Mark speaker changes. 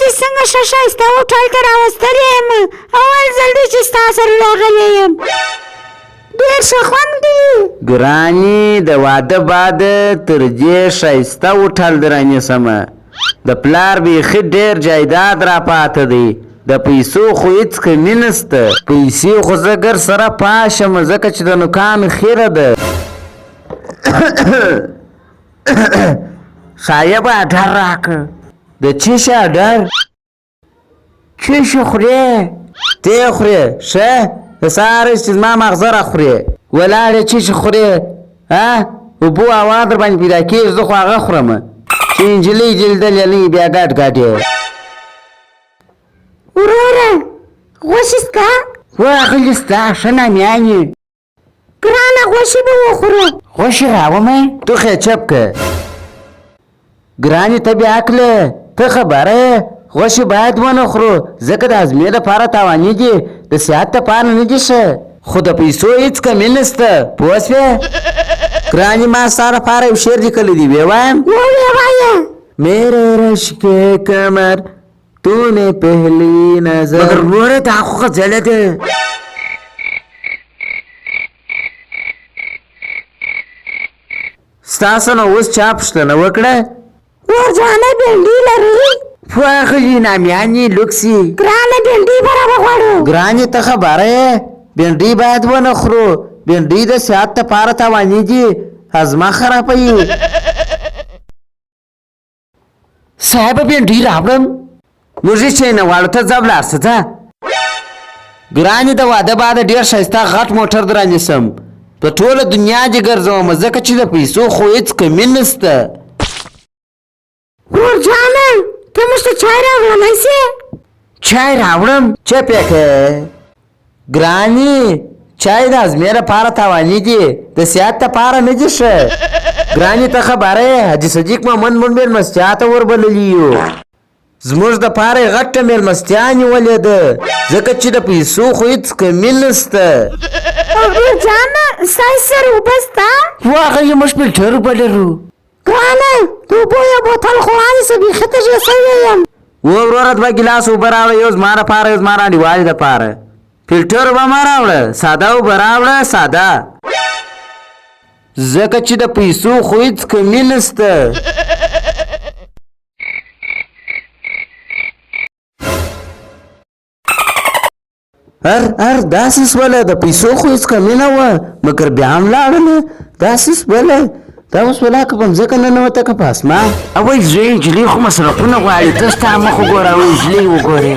Speaker 1: دې څنګه ښه ښایسته هوټل ته راوستلی یم اول ځل دی چې ستا سره راغلی یم ډېر ښه خوند کوي
Speaker 2: ګرانې د واده بعد تر دې ښایسته هوټل دې رانیسمه د پلار بیخي ډېر جایداد را پاته دی د پیسو خو هېڅ کمي نسته پیسې خو زه ګر سره پاشم ځکه چې د نوکانو خیره ده صاحب اډر راکړه د څه شي اډر څه شي خورې ته یې خورې ښه د سهاره چې زما مغزه راخورې ولاړې څه شي خورې اوبو هوا در باندې پیدا کېږي زه خو هغه خورم چې نجلۍ جلدلې نه بیا ګډ ګډ یې
Speaker 1: وروره غوښې سته
Speaker 2: واغلې ستا ښه نامیانې
Speaker 1: ګرانه غوښې به وخورو
Speaker 2: غوښې راومه تو خې چپ که ګرانې ته بیا عقله ته خبره یې غوښې باید ونه خورو ځکه د هضمې لپاره تاواني دي د صحت لپاره نه دي ښه خو د پیسو هېڅ کمي نسته پوه شوې ګرانې ما ستا لپاره یو شعر لیکلی دی ووایم
Speaker 1: ویې وایه
Speaker 2: میرے رش کے کمر تو نے پہلی نظر مگر وروره دا خو غزله ده ستاسو نه اوس چا پوښتنه وکړه
Speaker 1: ورجانه بېنډۍ لرئ
Speaker 2: پوهغلي نامیانې لوکسي
Speaker 1: ګرانه بېنډۍ به راوغواړو
Speaker 2: ګرانې ته خبره یې بېنډۍ باید ونه خورو بېنډۍ د صحت لپاره تاواني دي هضمه خرابوي صاحب بېنډۍ راوړم موږ یې چینه واړو ته ځه ولاړ شه ځه ګرانې د واده بعد ډېر ښایسته غټ موټر در رانیسم په ټوله دنیا دې ګرځوم ځکه چې د پیسو خو هېڅ کمي نسته
Speaker 1: ورجانه ته موږ ته چای راوړلی سې
Speaker 2: چای راوړم چپ یې که ګرانې چای د هضمې لپاره تاواني دي د صحت لپاره نه دي ښه ګرانې ته خبره یې حاجي صدیق محمد مونږ مېلمستیا ته وربللي یو زموږ دپاره یې غټه مېلمستیا نیولې ده ځکه چې د پیسو خو هېڅ کمي نسته
Speaker 1: ورجانه ستاسې سره اوبه سته
Speaker 2: واغلې موږ فلټر اوبه لرو
Speaker 1: ګرانه د اوبو یو بوتل خو رانیسه بیخي تږې سوی یم
Speaker 2: وروره دوه ګیلاس اوبه راوړه یو زما لپاره یو زما انډیوالې دپاره فلټر اوبه مه راوړه ساده اوبه راوړه ساده ځکه چې د پیسو خو هېڅ کمي نسته هر داسې سوله د پیسو خو هېڅ کمي نه وه مګر بیا هم لاړله داسې سوله دا اوس ولا که په مځکه ننوته که په اسمان اوی زوی نجلۍ خو مصرفونه غواړي ته ستا مخ وګوره اوی نجلۍ وګورې